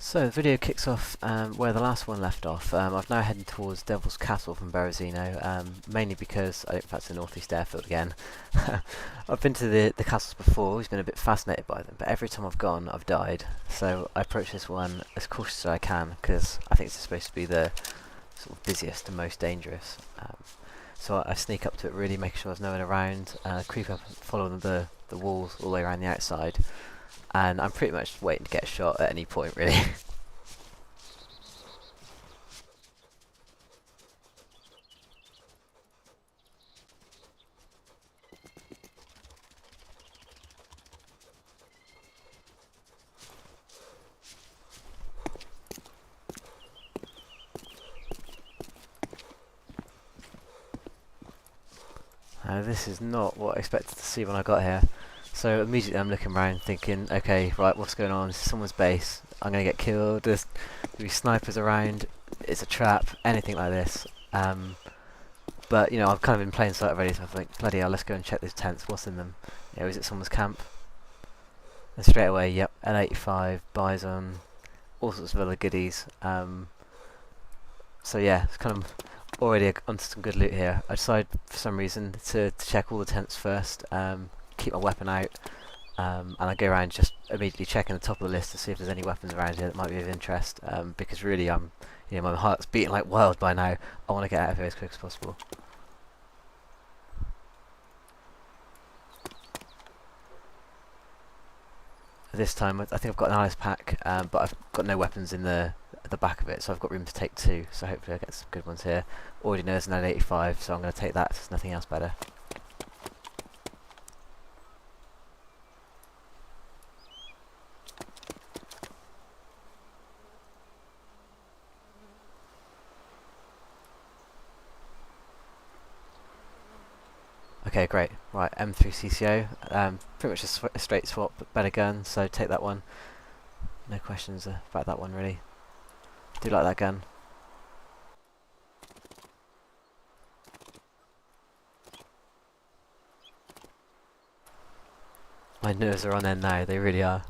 So the video kicks off where the last one left off. I've now headed towards Devil's Castle from Berezino, mainly because I think that's the northeast airfield again. I've been to the castles before, always been a bit fascinated by them, but every time I've gone I've died. So I approach this one as cautiously as I can because I think it's supposed to be the sort of busiest and most dangerous. So I sneak up to it, really making sure there's no one around, creep up and follow the walls all the way around the outside. And I'm pretty much waiting to get shot at any point, really. This is not what I expected to see when I got here. So immediately I'm looking around thinking, okay, right, what's going on? This is someone's base. I'm going to get killed. There's be snipers around. It's a trap. Anything like this. But, you know, I've kind of been playing sight already, so I think, bloody hell, let's go and check these tents. What's in them? You know, is it someone's camp? And straight away, yep, L85, Bison, all sorts of other goodies. So yeah, it's kind of already onto some good loot here. I decided for some reason to check all the tents first. Keep my weapon out, and I go around just immediately checking the top of the list to see if there's any weapons around here that might be of interest. Because really, you know, my heart's beating like wild by now. I want to get out of here as quick as possible. This time, I think I've got an ice pack, but I've got no weapons in the at the back of it, so I've got room to take two. So hopefully, I get some good ones here. Already know there's an L85, so I'm going to take that. There's nothing else better. Okay, great. Right, M3 CCO. Pretty much a straight swap, but better gun, so take that one. No questions about that one, really. Do like that gun. My nerves are on end now, they really are.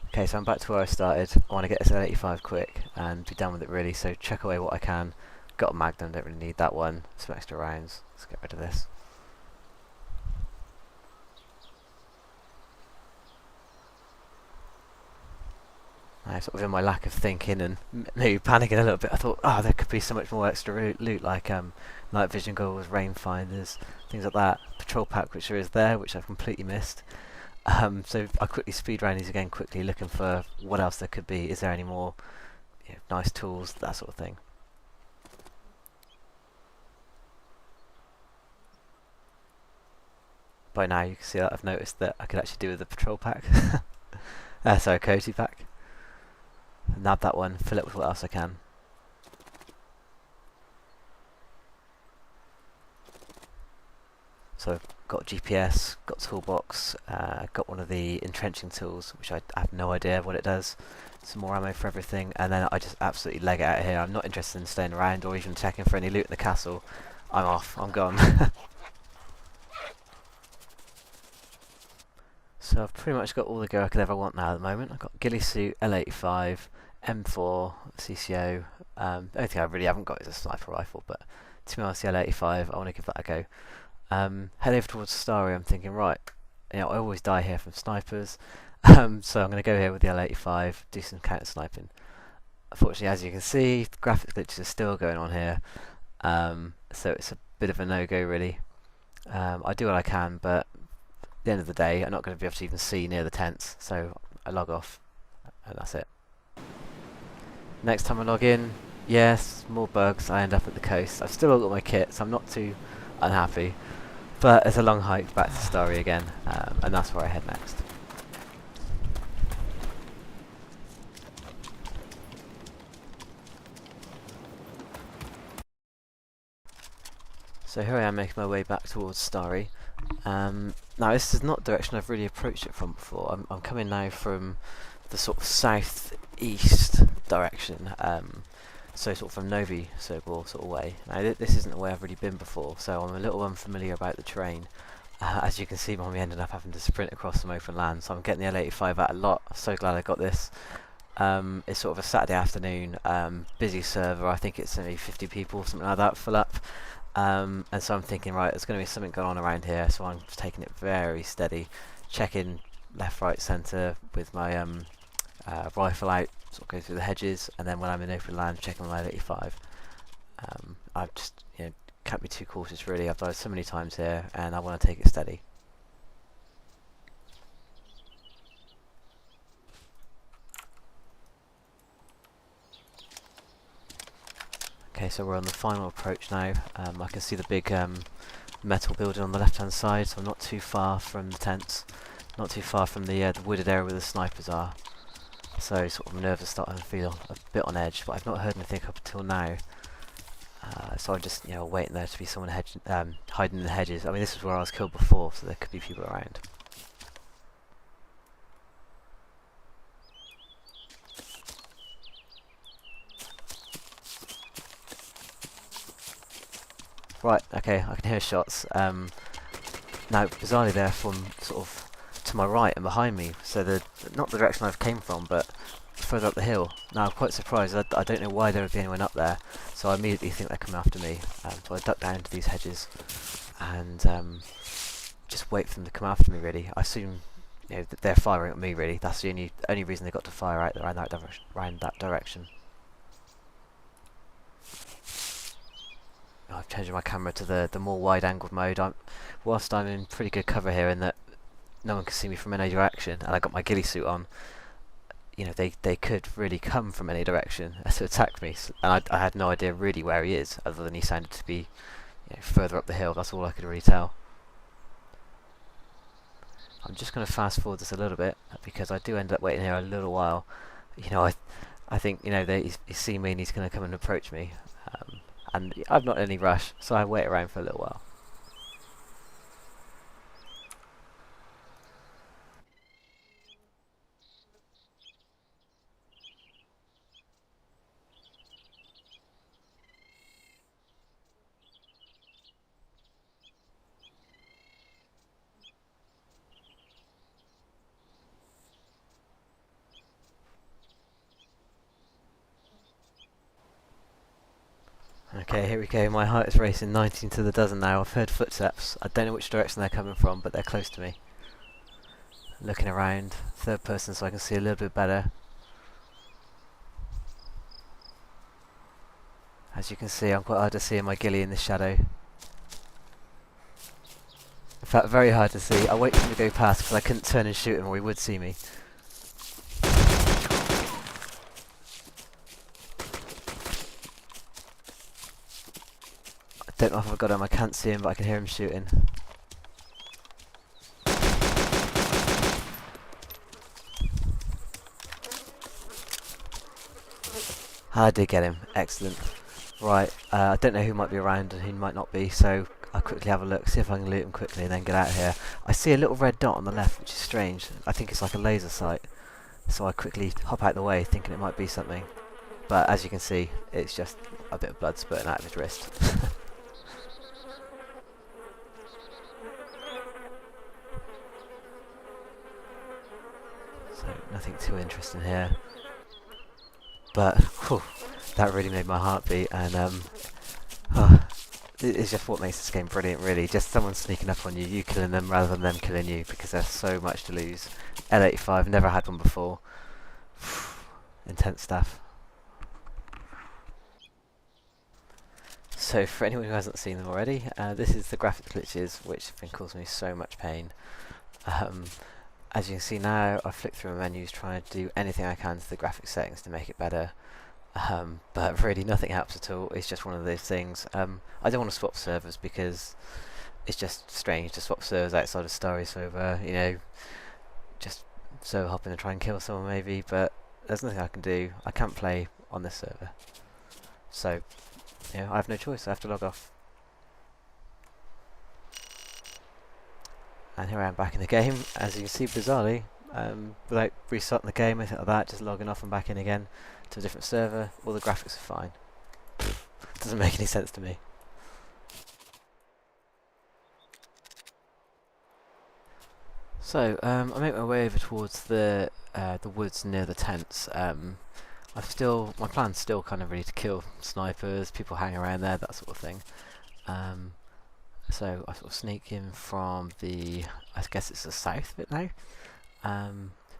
Okay, so I'm back to where I started. I want to get this L85 quick and be done with it, really, so check away what I can. Got a Magnum, don't really need that one. Some extra rounds. Let's get rid of this. Sort of in my lack of thinking and maybe panicking a little bit, I thought, oh, there could be so much more extra loot like night vision goggles, rangefinders, things like that. Patrol pack, which there is there, which I've completely missed. So I quickly speed around these again quickly, looking for what else there could be. Is there any more, you know, nice tools, that sort of thing. By now you can see that I've noticed that I could actually do with the patrol pack. Sorry, cozy pack. Nab that one, fill it with what else I can. So I've got GPS, got toolbox, got one of the entrenching tools, which I have no idea what it does. Some more ammo for everything, and then I just absolutely leg it out of here. I'm not interested in staying around or even checking for any loot in the castle. I'm off, I'm gone. So I've pretty much got all the gear I could ever want now at the moment. I've got ghillie suit, L85, M4, CCO. The only thing I really haven't got is a sniper rifle, but to be honest, the L85, I want to give that a go. Head over towards Stary. I'm thinking, right, you know, I always die here from snipers, so I'm going to go here with the L85, do some counter sniping. Unfortunately, as you can see, the graphics glitches are still going on here, so it's a bit of a no-go, really. I do what I can, but at the end of the day, I'm not going to be able to even see near the tents, so I log off, and that's it. Next time I log in, yes, more bugs. I end up at the coast. I've still got my kit, so I'm not too unhappy. But it's a long hike back to Stary again, and that's where I head next. So here I am making my way back towards Stary. Now this is not the direction I've really approached it from before. I'm coming now from the sort of southeast direction, so sort of from Stary Sobor sort of way. Now this isn't a way I've really been before, so I'm a little unfamiliar about the terrain. As you can see, Mommy ended up having to sprint across some open land, so I'm getting the L85 out a lot. I'm so glad I got this. It's sort of a Saturday afternoon, busy server. I think it's only 50 people, something like that, full up. And so I'm thinking, right, there's going to be something going on around here, so I'm just taking it very steady, checking left, right, centre with my rifle out, sort of go through the hedges, and then when I'm in open land, checking my L85. I've just, can't be too cautious really. I've died so many times here, and I want to take it steady. Okay, so we're on the final approach now. I can see the big metal building on the left hand side, so I'm not too far from the tents, not too far from the wooded area where the snipers are. So sort of nerves are starting to feel a bit on edge, but I've not heard anything up until now. So I'm just waiting there to be someone hiding in the hedges. I mean, this is where I was killed before, so there could be people around. Right, okay, I can hear shots. Now, bizarrely, they're from sort of to my right and behind me, so not the direction I've came from, but further up the hill. Now, I'm quite surprised. I don't know why there would be anyone up there, so I immediately think they're coming after me. So I duck down to these hedges and just wait for them to come after me, really. I assume that they're firing at me, really. That's the only reason they got to fire out around that direction. I've changed my camera to the more wide-angled mode. Whilst I'm in pretty good cover here in that no one can see me from any direction, and I got my ghillie suit on, they could really come from any direction to attack me, and I had no idea really where he is, other than he sounded to be further up the hill. That's all I could really tell. I'm just going to fast forward this a little bit, because I do end up waiting here a little while. I think he's seen me and he's going to come and approach me. And I'm not in any rush, so I wait around for a little while. Okay, here we go. My heart is racing 19 to the dozen now. I've heard footsteps. I don't know which direction they're coming from, but they're close to me. Looking around, third person, so I can see a little bit better. As you can see, I'm quite hard to see in my ghillie in the shadow. In fact, very hard to see. I wait for him to go past because I couldn't turn and shoot him or he would see me. I don't know if I've got him. I can't see him, but I can hear him shooting. I did get him. Excellent. Right, I don't know who might be around and who might not be, so I'll quickly have a look, see if I can loot him quickly and then get out of here. I see a little red dot on the left, which is strange. I think it's like a laser sight. So I quickly hop out the way, thinking it might be something. But as you can see, it's just a bit of blood spurting out of his wrist. So, nothing too interesting here. But, whew, that really made my heart beat, and it's just what makes this game brilliant, really. Just someone sneaking up on you, you killing them rather than them killing you, because there's so much to lose. L85, never had one before. Intense stuff. So for anyone who hasn't seen them already, this is the graphics glitches, which have been causing me so much pain. As you can see now, I flick through my menus trying to do anything I can to the graphics settings to make it better. But really nothing helps at all. It's just one of those things. I don't want to swap servers because it's just strange to swap servers outside of Stary Sobor, just server hopping and try and kill someone maybe, but there's nothing I can do. I can't play on this server. So, I have no choice. I have to log off. And here I am back in the game. As you can see, bizarrely, without restarting the game, anything like that, just logging off and back in again to a different server. All the graphics are fine. Doesn't make any sense to me. So I make my way over towards the woods near the tents. My plan's still kind of ready to kill snipers, people hang around there, that sort of thing. Um, so I sort of sneak in from I guess it's the south bit now.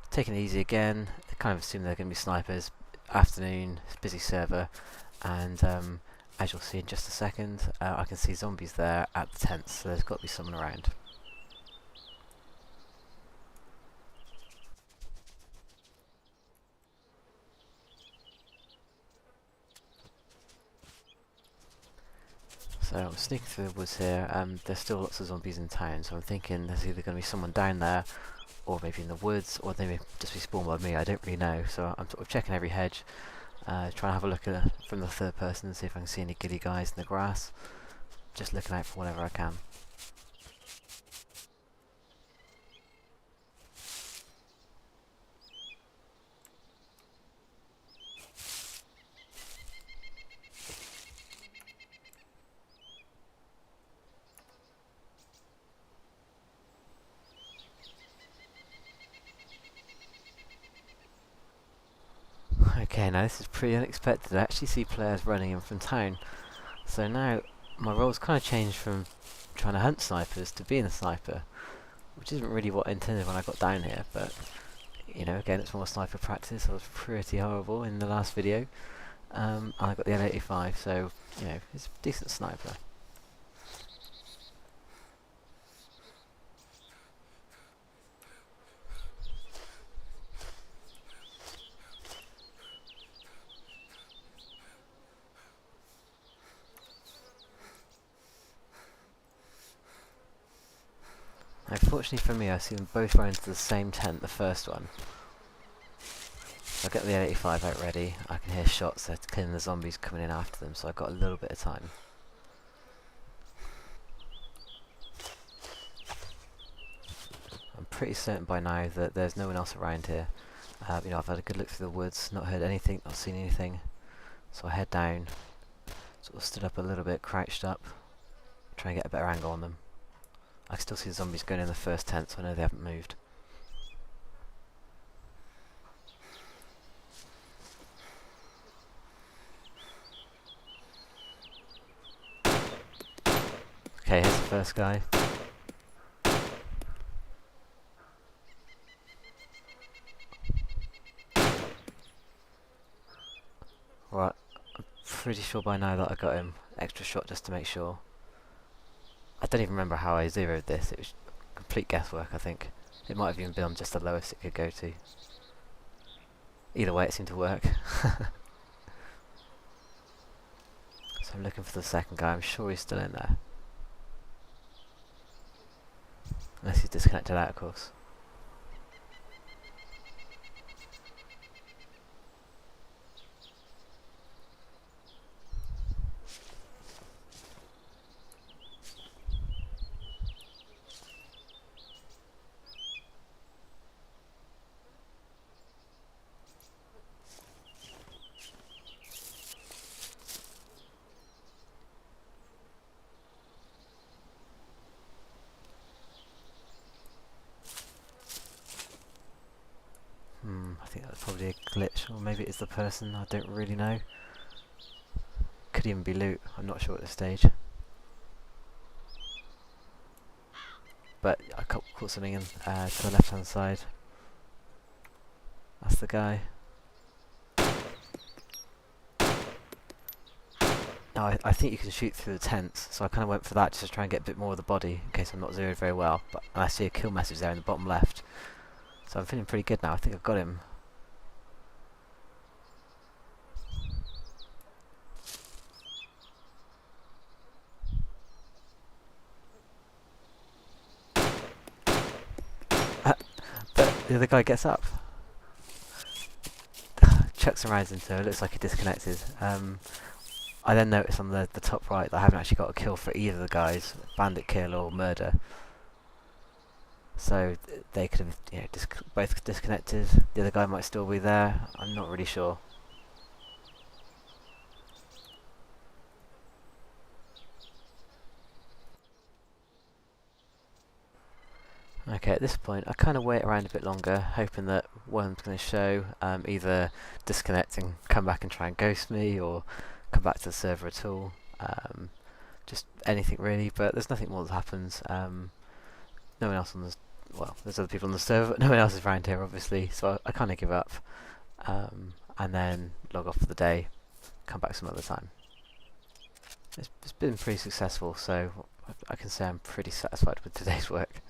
Taking it easy again. I kind of assume they're going to be snipers. Afternoon, busy server, and as you'll see in just a second, I can see zombies there at the tents. So there's got to be someone around. So I'm sneaking through the woods here. There's still lots of zombies in town, so I'm thinking there's either going to be someone down there, or maybe in the woods, or they may just be spawned by me. I don't really know. So I'm sort of checking every hedge, trying to have a look at from the third person and see if I can see any giddy guys in the grass. Just looking out for whatever I can. Okay, now this is pretty unexpected. I actually see players running in from town. So now my role's kind of changed from trying to hunt snipers to being a sniper, which isn't really what I intended when I got down here, but you know, again, it's more sniper practice. I was pretty horrible in the last video, and I got the L85, so you know, it's a decent sniper. Now, fortunately for me, I see them both run into the same tent, the first one. I get the L85 out ready, I can hear shots, they're killing the zombies coming in after them, so I've got a little bit of time. I'm pretty certain by now that there's no one else around here. You know, I've had a good look through the woods, not heard anything, not seen anything. So I head down, sort of stood up a little bit, crouched up, try and get a better angle on them. I can still see the zombies going in the first tent, so I know they haven't moved. Okay, here's the first guy. Right, I'm pretty sure by now that I got him. Extra shot just to make sure. I don't even remember how I zeroed this, it was complete guesswork, I think. It might have even been on just the lowest it could go to. Either way, it seemed to work. So I'm looking for the second guy, I'm sure he's still in there. Unless he's disconnected out, of course. I think that's probably a glitch, or maybe it's the person, I don't really know. Could even be loot, I'm not sure at this stage. But I caught something in to the left hand side. That's the guy. Now I think you can shoot through the tents, so I kind of went for that just to try and get a bit more of the body in case I'm not zeroed very well. But I see a kill message there in the bottom left. So I'm feeling pretty good now, I think I've got him. But the other guy gets up. Chucks some rounds into it, looks like he disconnected. I then notice on the top right that I haven't actually got a kill for either of the guys, bandit kill or murder. So they could have, you know, both disconnected. The other guy might still be there. I'm not really sure. Okay, at this point I kind of wait around a bit longer, hoping that one's going to show, either disconnect and come back and try and ghost me, or come back to the server at all. Just anything really, but there's nothing more that happens. No one else on the... Well, there's other people on the server, but no one else is around here obviously, so I kind of give up. And then log off for the day, come back some other time. It's been pretty successful, so I can say I'm pretty satisfied with today's work.